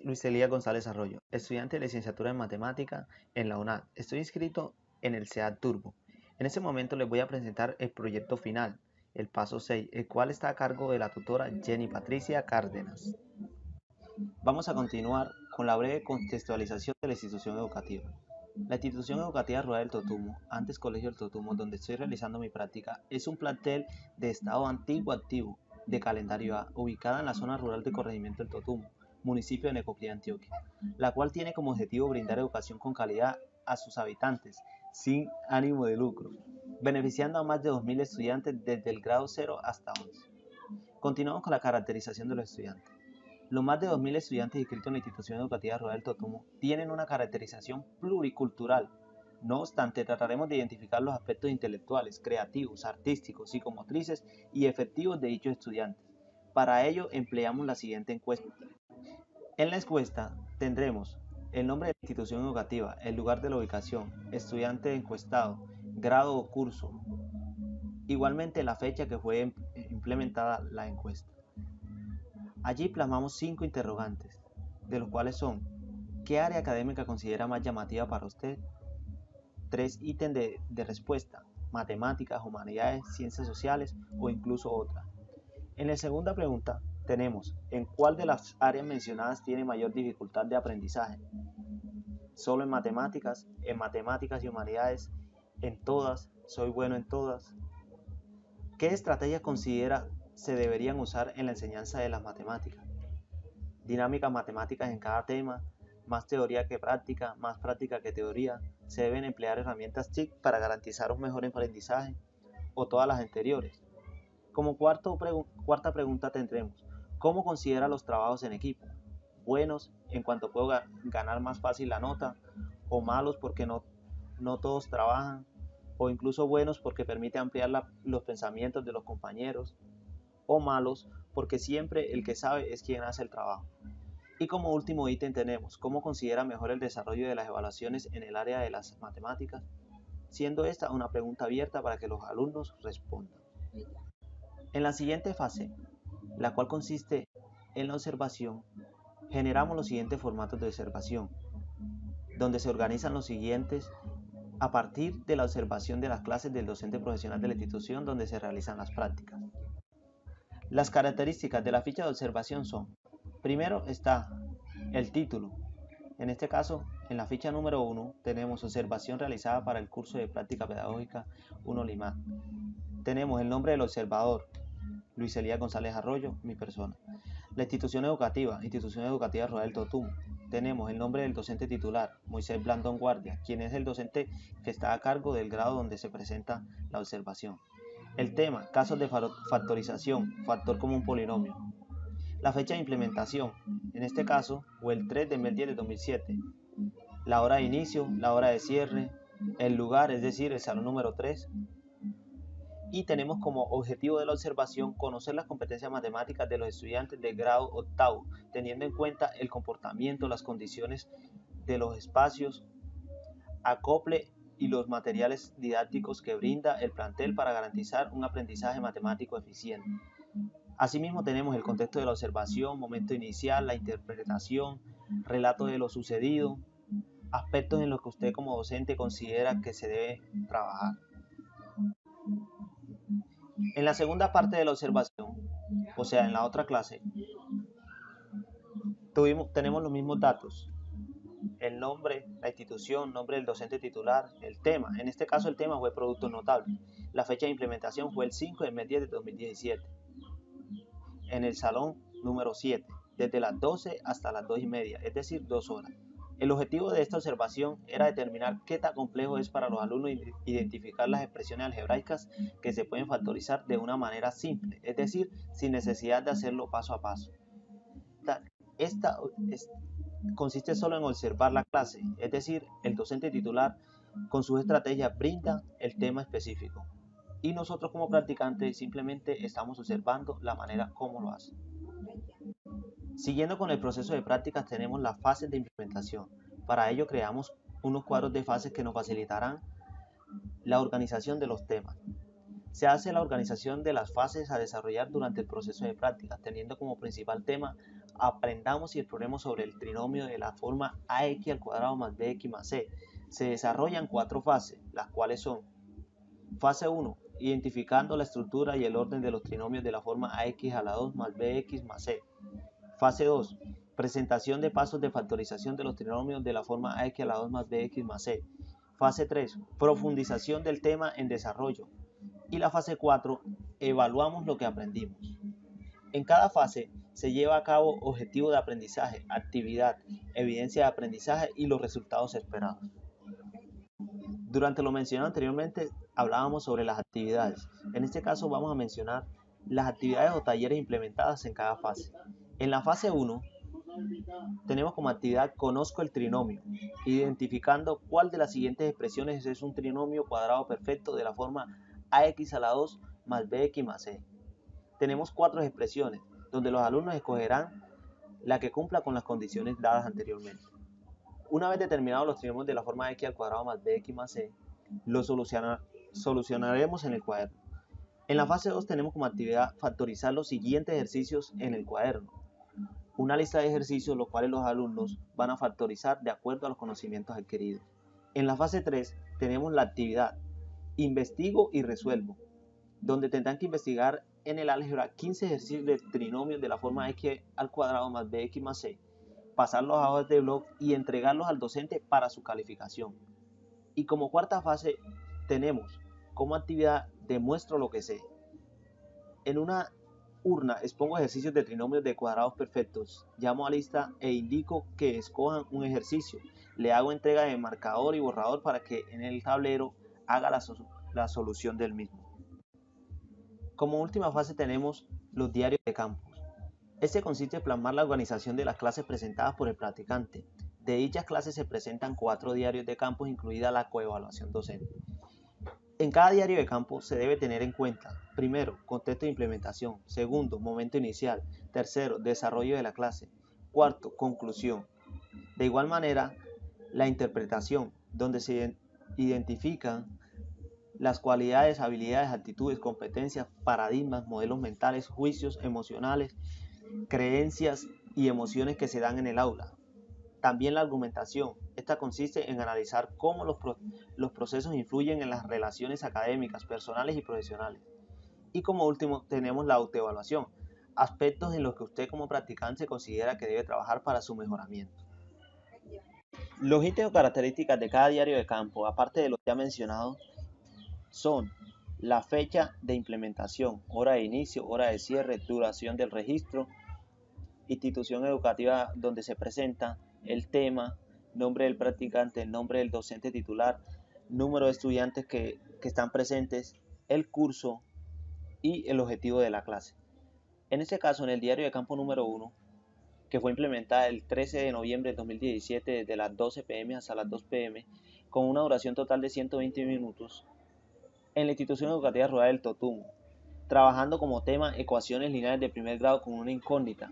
Luis Elías González Arroyo, estudiante de licenciatura en matemática en la UNAD. Estoy inscrito en el SEAD Turbo. En este momento les voy a presentar el proyecto final, el paso 6, el cual está a cargo de la tutora Jenny Patricia Cárdenas. Vamos a continuar con la breve contextualización de la institución educativa. La institución educativa rural del Totumo, antes Colegio del Totumo, donde estoy realizando mi práctica, es un plantel de estado antiguo activo de calendario A, ubicada en la zona rural de corregimiento del Totumo, municipio de Necoclí, Antioquia, la cual tiene como objetivo brindar educación con calidad a sus habitantes, sin ánimo de lucro, beneficiando a más de 2.000 estudiantes desde el grado 0 hasta 11. Continuamos con la caracterización de los estudiantes. Los más de 2.000 estudiantes inscritos en la institución educativa rural del Totumo tienen una caracterización pluricultural. No obstante, trataremos de identificar los aspectos intelectuales, creativos, artísticos, psicomotrices y efectivos de dichos estudiantes. Para ello empleamos la siguiente encuesta. En la encuesta tendremos el nombre de la institución educativa, el lugar de la ubicación, estudiante encuestado, grado o curso. Igualmente la fecha que fue implementada la encuesta. Allí plasmamos 5 interrogantes, de los cuales son: ¿qué área académica considera más llamativa para usted? 3 ítems de respuesta: matemáticas, humanidades, ciencias sociales o incluso otra. En la segunda pregunta tenemos: ¿en cuál de las áreas mencionadas tiene mayor dificultad de aprendizaje? ¿Solo en matemáticas y humanidades, en todas, soy bueno en todas? ¿Qué estrategias considera se deberían usar en la enseñanza de las matemáticas? Dinámicas matemáticas en cada tema, más teoría que práctica, más práctica que teoría. Se deben emplear herramientas TIC para garantizar un mejor aprendizaje, o todas las anteriores. Como cuarta pregunta tendremos: ¿cómo considera los trabajos en equipo? ¿Buenos en cuanto puedo ganar más fácil la nota? ¿O malos porque no todos trabajan? ¿O incluso buenos porque permite ampliar los pensamientos de los compañeros? ¿O malos porque siempre el que sabe es quien hace el trabajo? Y como último ítem tenemos: ¿cómo considera mejor el desarrollo de las evaluaciones en el área de las matemáticas? Siendo esta una pregunta abierta para que los alumnos respondan. En la siguiente fase, la cual consiste en la observación, generamos los siguientes formatos de observación, donde se organizan los siguientes a partir de la observación de las clases del docente profesional de la institución donde se realizan las prácticas. Las características de la ficha de observación son: primero está el título. En este caso, en la ficha número 1 tenemos observación realizada para el curso de práctica pedagógica 1 Lima. Tenemos el nombre del observador, Luis Elías González Arroyo, mi persona. La institución educativa rural del Totumo. Tenemos el nombre del docente titular, Moisés Blandón Guardia, quien es el docente que está a cargo del grado donde se presenta la observación. El tema: casos de factorización, factor como un polinomio. La fecha de implementación, en este caso fue el 3 de mes 10 de 2007. La hora de inicio, la hora de cierre, el lugar, es decir, el salón número 3. Y tenemos como objetivo de la observación conocer las competencias matemáticas de los estudiantes del grado octavo, teniendo en cuenta el comportamiento, las condiciones de los espacios, acople y los materiales didácticos que brinda el plantel para garantizar un aprendizaje matemático eficiente. Asimismo tenemos el contexto de la observación, momento inicial, la interpretación, relato de lo sucedido, aspectos en los que usted como docente considera que se debe trabajar. En la segunda parte de la observación, o sea, en la otra clase, tenemos los mismos datos: el nombre, la institución, nombre del docente titular, el tema. En este caso el tema fue productos notables. La fecha de implementación fue el 5 del mes 10 de 2017. En el salón número 7, desde las 12 hasta las 2:30, es decir, 2 horas. El objetivo de esta observación era determinar qué tan complejo es para los alumnos identificar las expresiones algebraicas que se pueden factorizar de una manera simple, es decir, sin necesidad de hacerlo paso a paso. Esta consiste solo en observar la clase, es decir, el docente titular con sus estrategias brinda el tema específico y nosotros como practicantes simplemente estamos observando la manera como lo hace. Siguiendo con el proceso de prácticas tenemos las fases de implementación. Para ello creamos unos cuadros de fases que nos facilitarán la organización de los temas. Se hace la organización de las fases a desarrollar durante el proceso de prácticas, teniendo como principal tema aprendamos y exploremos sobre el trinomio de la forma ax al cuadrado más bx más c. Se desarrollan 4 fases, las cuales son: fase 1, identificando la estructura y el orden de los trinomios de la forma ax a la 2 más bx más c. Fase 2, presentación de pasos de factorización de los trinomios de la forma ax a la 2 más bx más c. Fase 3, profundización del tema en desarrollo. Y la fase 4, evaluamos lo que aprendimos. En cada fase se lleva a cabo objetivo de aprendizaje, actividad, evidencia de aprendizaje y los resultados esperados. Durante lo mencionado anteriormente hablábamos sobre las actividades. En este caso vamos a mencionar las actividades o talleres implementadas en cada fase. En la fase 1 tenemos como actividad conozco el trinomio, identificando cuál de las siguientes expresiones es un trinomio cuadrado perfecto de la forma ax a la 2 más bx más c. Tenemos 4 expresiones, donde los alumnos escogerán la que cumpla con las condiciones dadas anteriormente. Una vez determinados los trinomios de la forma x al cuadrado más bx más c, los solucionaremos en el cuaderno. En la fase 2 tenemos como actividad factorizar los siguientes ejercicios en el cuaderno. Una lista de ejercicios los cuales los alumnos van a factorizar de acuerdo a los conocimientos adquiridos. En la fase 3 tenemos la actividad investigo y resuelvo, donde tendrán que investigar en el álgebra 15 ejercicios de trinomios de la forma x al cuadrado más bx más c, pasarlos a hojas de blog y entregarlos al docente para su calificación. Y como cuarta fase tenemos como actividad demuestro lo que sé. En una urna expongo ejercicios de trinomios de cuadrados perfectos, llamo a lista e indico que escojan un ejercicio. Le hago entrega de marcador y borrador para que en el tablero haga la solución del mismo. Como última fase tenemos los diarios de campus. Este consiste en plasmar la organización de las clases presentadas por el practicante. De dichas clases se presentan 4 diarios de campus, incluida la coevaluación docente. En cada diario de campo se debe tener en cuenta: primero, contexto de implementación; segundo, momento inicial; tercero, desarrollo de la clase; cuarto, conclusión. De igual manera, la interpretación, donde se identifican las cualidades, habilidades, actitudes, competencias, paradigmas, modelos mentales, juicios emocionales, creencias y emociones que se dan en el aula. También la argumentación. Esta consiste en analizar cómo los procesos influyen en las relaciones académicas, personales y profesionales. Y como último tenemos la autoevaluación, aspectos en los que usted como practicante considera que debe trabajar para su mejoramiento. Los ítems o características de cada diario de campo, aparte de los ya mencionados, son la fecha de implementación, hora de inicio, hora de cierre, duración del registro, institución educativa donde se presenta, el tema, nombre del practicante, el nombre del docente titular, número de estudiantes que están presentes, el curso y el objetivo de la clase. En este caso, en el diario de campo número 1, que fue implementada el 13 de noviembre de 2017 desde las 12 p.m. hasta las 2 p.m., con una duración total de 120 minutos, en la institución educativa rural del Totumo, trabajando como tema ecuaciones lineales de primer grado con una incógnita,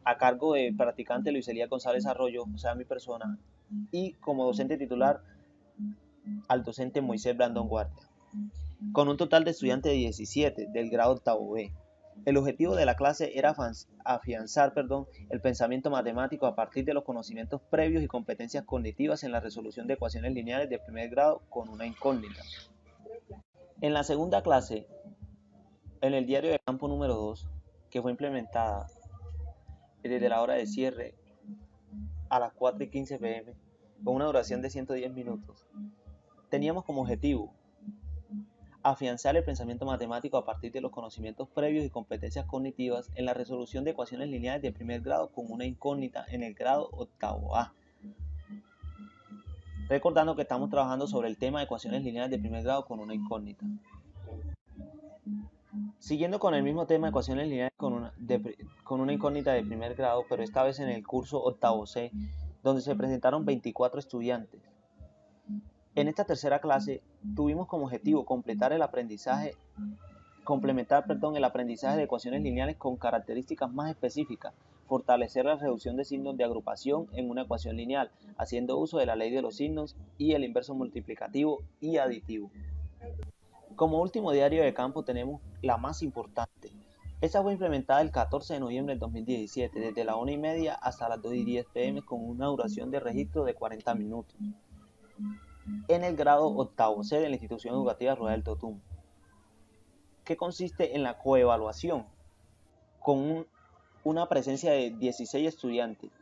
a cargo del practicante Luis Elías González Arroyo, o sea, mi persona, y como docente titular al docente Moisés Blandón Guardia, con un total de estudiantes de 17 del grado octavo B. El objetivo de la clase era afianzar el pensamiento matemático a partir de los conocimientos previos y competencias cognitivas en la resolución de ecuaciones lineales de primer grado con una incógnita. En la segunda clase, en el diario de campo número 2, que fue implementada desde la hora de cierre a las 4:15 p.m., con una duración de 110 minutos, teníamos como objetivo afianzar el pensamiento matemático a partir de los conocimientos previos y competencias cognitivas en la resolución de ecuaciones lineales de primer grado con una incógnita en el grado octavo A. Recordando que estamos trabajando sobre el tema de ecuaciones lineales de primer grado con una incógnita. Siguiendo con el mismo tema de ecuaciones lineales con una incógnita de primer grado, pero esta vez en el curso octavo C, donde se presentaron 24 estudiantes. En esta tercera clase tuvimos como objetivo complementar el aprendizaje de ecuaciones lineales con características más específicas, fortalecer la reducción de signos de agrupación en una ecuación lineal, haciendo uso de la ley de los signos y el inverso multiplicativo y aditivo. Como último diario de campo tenemos la más importante, Esta fue implementada el 14 de noviembre del 2017, desde la 1:30 hasta las 2:10 p.m. con una duración de registro de 40 minutos, en el grado octavo C de la Institución Educativa Rural del Totumo, que consiste en la coevaluación, con una presencia de 16 estudiantes.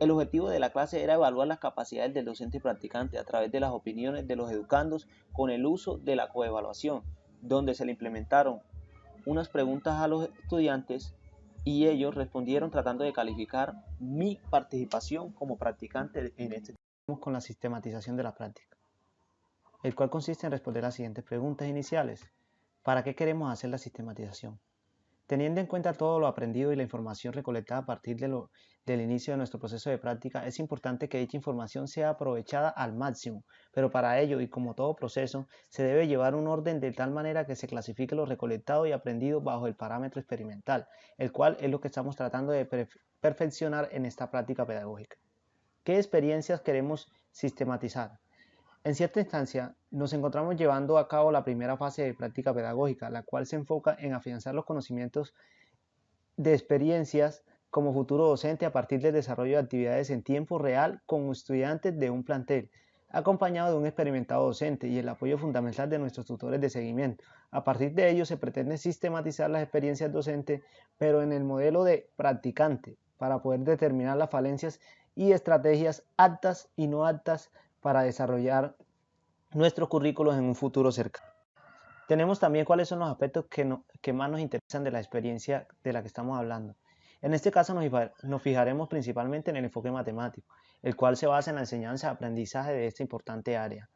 El objetivo de la clase era evaluar las capacidades del docente y practicante a través de las opiniones de los educandos con el uso de la coevaluación, donde se le implementaron unas preguntas a los estudiantes y ellos respondieron tratando de calificar mi participación como practicante en este tema. Con la sistematización de la práctica, el cual consiste en responder las siguientes preguntas iniciales. ¿Para qué queremos hacer la sistematización? Teniendo en cuenta todo lo aprendido y la información recolectada a partir del inicio de nuestro proceso de práctica, es importante que dicha información sea aprovechada al máximo, pero para ello, y como todo proceso, se debe llevar un orden de tal manera que se clasifique lo recolectado y aprendido bajo el parámetro experimental, el cual es lo que estamos tratando de perfeccionar en esta práctica pedagógica. ¿Qué experiencias queremos sistematizar? En cierta instancia, nos encontramos llevando a cabo la primera fase de práctica pedagógica, la cual se enfoca en afianzar los conocimientos de experiencias como futuro docente a partir del desarrollo de actividades en tiempo real con estudiantes de un plantel, acompañado de un experimentado docente y el apoyo fundamental de nuestros tutores de seguimiento. A partir de ello se pretende sistematizar las experiencias docentes, pero en el modelo de practicante, para poder determinar las falencias y estrategias aptas y no aptas para desarrollar nuestros currículos en un futuro cercano. Tenemos también cuáles son los aspectos que más nos interesan de la experiencia de la que estamos hablando. En este caso nos fijaremos principalmente en el enfoque matemático, el cual se basa en la enseñanza y aprendizaje de esta importante área.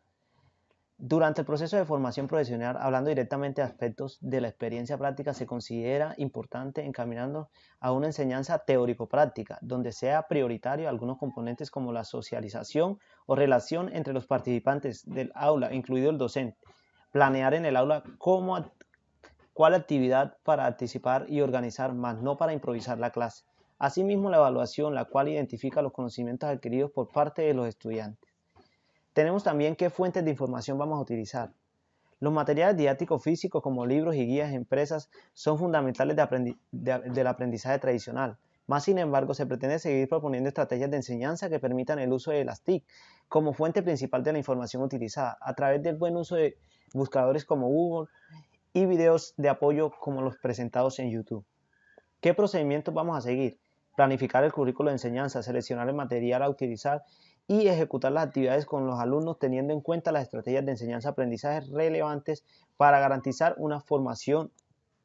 Durante el proceso de formación profesional, hablando directamente de aspectos de la experiencia práctica, se considera importante encaminarnos a una enseñanza teórico-práctica, donde sea prioritario algunos componentes como la socialización o relación entre los participantes del aula, incluido el docente. Planear en el aula cuál actividad para anticipar y organizar, más no para improvisar la clase. Asimismo, la evaluación, la cual identifica los conocimientos adquiridos por parte de los estudiantes. Tenemos también qué fuentes de información vamos a utilizar. Los materiales didácticos físicos como libros y guías impresas son fundamentales del aprendizaje tradicional. Más sin embargo, se pretende seguir proponiendo estrategias de enseñanza que permitan el uso de las TIC como fuente principal de la información utilizada, a través del buen uso de buscadores como Google y videos de apoyo como los presentados en YouTube. ¿Qué procedimientos vamos a seguir? Planificar el currículo de enseñanza, seleccionar el material a utilizar y ejecutar las actividades con los alumnos teniendo en cuenta las estrategias de enseñanza-aprendizaje relevantes para garantizar una formación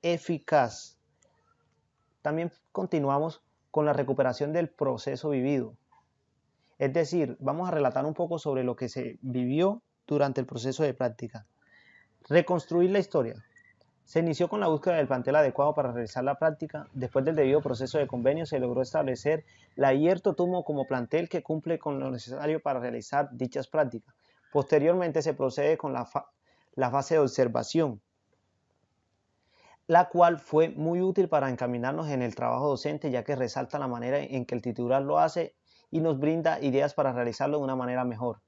eficaz. También continuamos con la recuperación del proceso vivido. Es decir, vamos a relatar un poco sobre lo que se vivió durante el proceso de práctica. Reconstruir la historia. Se inició con la búsqueda del plantel adecuado para realizar la práctica. Después del debido proceso de convenio se logró establecer la IER Totumo como plantel que cumple con lo necesario para realizar dichas prácticas. Posteriormente se procede con la fase de observación, la cual fue muy útil para encaminarnos en el trabajo docente, ya que resalta la manera en que el titular lo hace y nos brinda ideas para realizarlo de una manera mejor.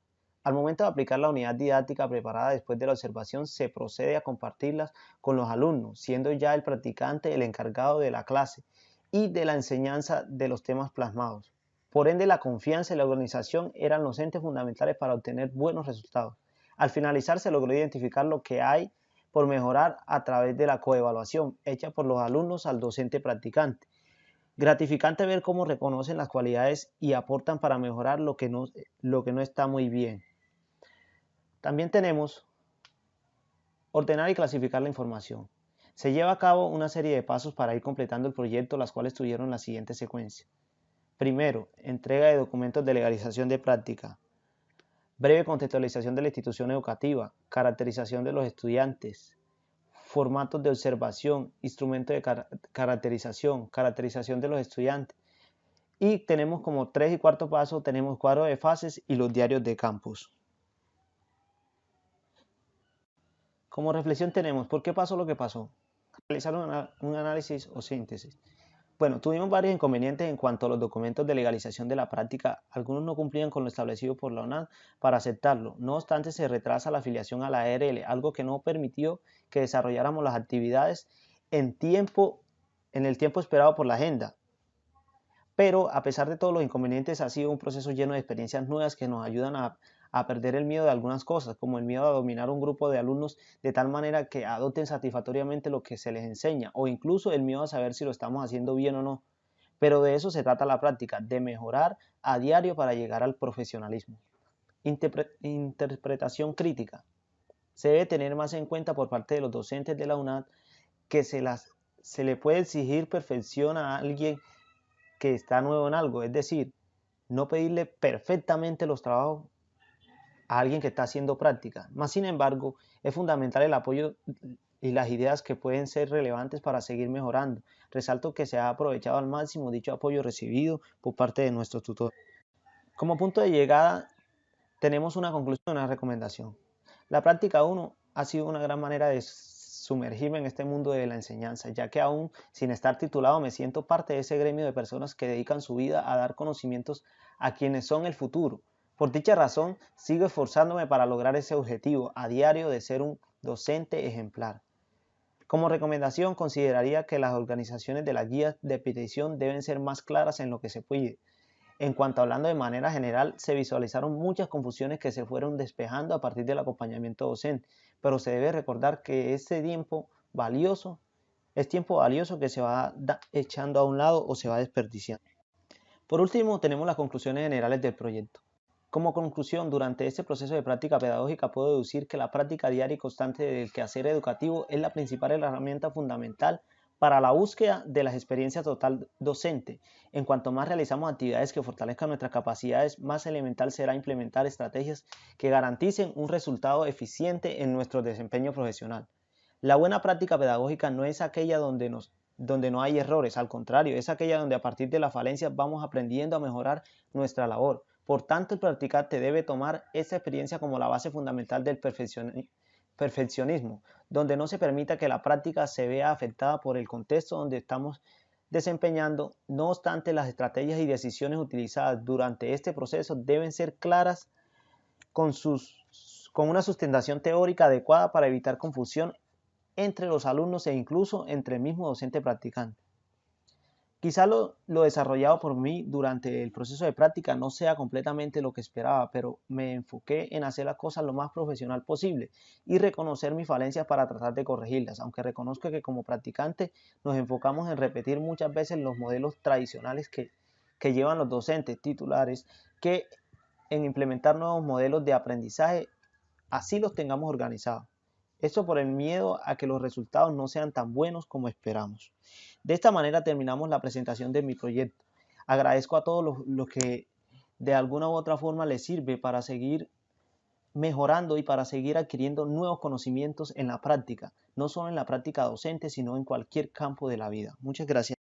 Al momento de aplicar la unidad didáctica preparada después de la observación, se procede a compartirlas con los alumnos, siendo ya el practicante el encargado de la clase y de la enseñanza de los temas plasmados. Por ende, la confianza y la organización eran los entes fundamentales para obtener buenos resultados. Al finalizar, se logró identificar lo que hay por mejorar a través de la coevaluación hecha por los alumnos al docente practicante. Gratificante ver cómo reconocen las cualidades y aportan para mejorar lo que no está muy bien. También tenemos ordenar y clasificar la información. Se lleva a cabo una serie de pasos para ir completando el proyecto, las cuales tuvieron la siguiente secuencia. Primero, entrega de documentos de legalización de práctica. Breve contextualización de la institución educativa, caracterización de los estudiantes, formatos de observación, instrumentos de caracterización de los estudiantes. Y tenemos como 3 y 4 paso, tenemos cuadro de fases y los diarios de campus. Como reflexión tenemos, ¿por qué pasó lo que pasó? Realizar un análisis o síntesis. Bueno, tuvimos varios inconvenientes en cuanto a los documentos de legalización de la práctica. Algunos no cumplían con lo establecido por la UNAD para aceptarlo. No obstante, se retrasa la afiliación a la ARL, algo que no permitió que desarrolláramos las actividades en tiempo en el tiempo esperado por la agenda. Pero a pesar de todos los inconvenientes, ha sido un proceso lleno de experiencias nuevas que nos ayudan a perder el miedo de algunas cosas, como el miedo a dominar un grupo de alumnos de tal manera que adopten satisfactoriamente lo que se les enseña, o incluso el miedo a saber si lo estamos haciendo bien o no. Pero de eso se trata la práctica, de mejorar a diario para llegar al profesionalismo. Interpretación crítica. Se debe tener más en cuenta por parte de los docentes de la UNAD que se le puede exigir perfección a alguien que está nuevo en algo, es decir, no pedirle perfectamente los trabajos a alguien que está haciendo práctica. Más sin embargo, es fundamental el apoyo y las ideas que pueden ser relevantes para seguir mejorando. Resalto que se ha aprovechado al máximo dicho apoyo recibido por parte de nuestros tutores. Como punto de llegada, tenemos una conclusión y una recomendación. La práctica 1 ha sido una gran manera de sumergirme en este mundo de la enseñanza, ya que aún sin estar titulado me siento parte de ese gremio de personas que dedican su vida a dar conocimientos a quienes son el futuro. Por dicha razón, sigo esforzándome para lograr ese objetivo a diario de ser un docente ejemplar. Como recomendación, consideraría que las organizaciones de las guías de petición deben ser más claras en lo que se pide. En cuanto hablando de manera general, se visualizaron muchas confusiones que se fueron despejando a partir del acompañamiento docente, pero se debe recordar que ese tiempo valioso es tiempo valioso que se va echando a un lado o se va desperdiciando. Por último, tenemos las conclusiones generales del proyecto. Como conclusión, durante este proceso de práctica pedagógica puedo deducir que la práctica diaria y constante del quehacer educativo es la principal herramienta fundamental para la búsqueda de las experiencias total docente. En cuanto más realizamos actividades que fortalezcan nuestras capacidades, más elemental será implementar estrategias que garanticen un resultado eficiente en nuestro desempeño profesional. La buena práctica pedagógica no es aquella donde no hay errores, al contrario, es aquella donde a partir de las falencias vamos aprendiendo a mejorar nuestra labor. Por tanto, el practicante debe tomar esta experiencia como la base fundamental del perfeccionismo, donde no se permita que la práctica se vea afectada por el contexto donde estamos desempeñando. No obstante, las estrategias y decisiones utilizadas durante este proceso deben ser claras con una sustentación teórica adecuada para evitar confusión entre los alumnos e incluso entre el mismo docente practicante. Quizá lo desarrollado por mí durante el proceso de práctica no sea completamente lo que esperaba, pero me enfoqué en hacer las cosas lo más profesional posible y reconocer mis falencias para tratar de corregirlas, aunque reconozco que como practicante nos enfocamos en repetir muchas veces los modelos tradicionales que llevan los docentes titulares, que en implementar nuevos modelos de aprendizaje así los tengamos organizados. Esto por el miedo a que los resultados no sean tan buenos como esperamos. De esta manera terminamos la presentación de mi proyecto. Agradezco a todos los que de alguna u otra forma les sirve para seguir mejorando y para seguir adquiriendo nuevos conocimientos en la práctica, no solo en la práctica docente, sino en cualquier campo de la vida. Muchas gracias.